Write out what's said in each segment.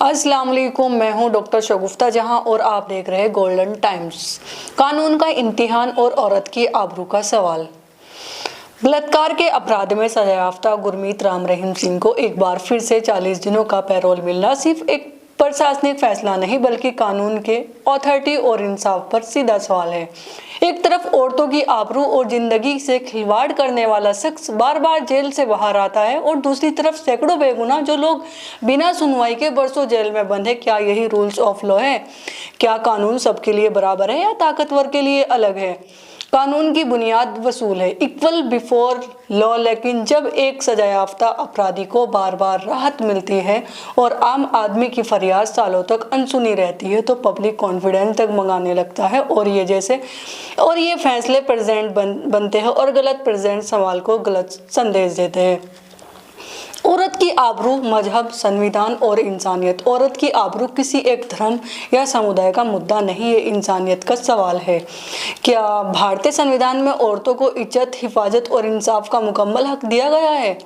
अस्सलाम वालेकुम, मैं हूं डॉक्टर शगुफ्ता जहां और आप देख रहे हैं गोल्डन टाइम्स। कानून का इम्तिहान और औरत की आबरू का सवाल। बलात्कार के अपराध में सजायाफ्ता गुरमीत राम रहीम सिंह को एक बार फिर से 40 दिनों का पैरोल मिलना सिर्फ एक प्रशासनिक फैसला नहीं बल्कि कानून के ऑथोरिटी और इंसाफ पर सीधा सवाल है। एक तरफ औरतों की आबरू और जिंदगी से खिलवाड़ करने वाला शख्स बार बार जेल से बाहर आता है और दूसरी तरफ सैकड़ों बेगुनाह जो लोग बिना सुनवाई के बरसों जेल में बंद है। क्या यही रूल्स ऑफ लॉ है? क्या कानून सबके लिए बराबर है या ताकतवर के लिए अलग है? कानून की बुनियाद वसूल है, इक्वल बिफोर लॉ, लेकिन जब एक सजायाफ्ता अपराधी को बार बार राहत मिलती है और आम आदमी की फरियाद सालों तक अनसुनी रहती है तो पब्लिक कॉन्फिडेंस तक मंगाने लगता है और ये फैसले प्रेजेंट बनते हैं और गलत प्रेजेंट सवाल को गलत संदेश देते हैं। औरत की आबरू, मजहब, संविधान और इंसानियत। औरत की आबरू किसी एक धर्म या समुदाय का मुद्दा नहीं, ये इंसानियत का सवाल है। क्या भारतीय संविधान में औरतों को इज्जत, हिफाजत और इंसाफ का मुकम्मल हक दिया गया है?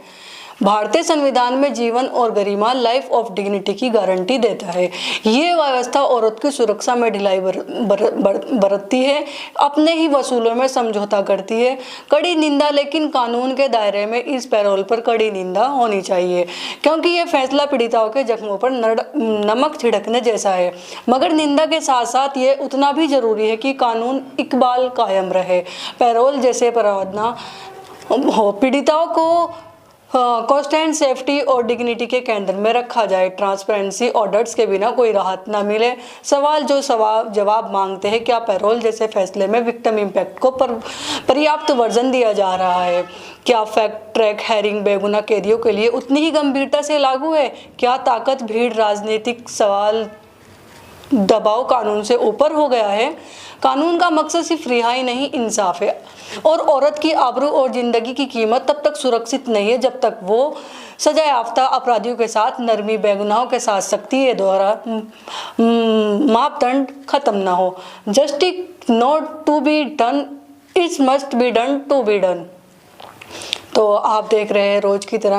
भारतीय संविधान में जीवन और गरिमा, लाइफ ऑफ डिग्निटी की गारंटी देता है। ये व्यवस्था औरत की सुरक्षा में ढिलाई बरतती है, अपने ही वसूलों में समझौता करती है। कड़ी निंदा, लेकिन कानून के दायरे में इस पैरोल पर कड़ी निंदा होनी चाहिए क्योंकि ये फैसला पीड़िताओं के जख्मों पर नमक छिड़कने जैसा है। मगर निंदा के साथ साथ ये उतना भी जरूरी है कि कानून इकबाल कायम रहे, पैरोल जैसे प्रावधान हो, पीड़िताओं को कॉन्स्टेंट सेफ्टी और डिग्निटी के केंद्र में रखा जाए। ट्रांसपेरेंसी ऑडिट्स के बिना कोई राहत न मिले। सवाल जो जवाब मांगते हैं, क्या पैरोल जैसे फैसले में विक्टिम इम्पैक्ट को पर्याप्त वर्जन दिया जा रहा है? क्या फैक्ट ट्रैक हेयरिंग बेगुनाह कैदियों के लिए उतनी ही गंभीरता से लागू है? क्या ताकत, भीड़, राजनीतिक सवाल, दबाव कानून से ऊपर हो गया है? कानून का मकसद सिर्फ रिहाई नहीं, इंसाफ है। और औरत की आबरू और जिंदगी की कीमत तब तक सुरक्षित नहीं है जब तक वो सजायाफ्ता अपराधियों के साथ नरमी, बेगुनाहों के साथ सख्ती ये दोहरा मापदंड खत्म ना हो। Justice not to be done, it's must be done to be done. तो आप देख रहे हैं रोज की तरह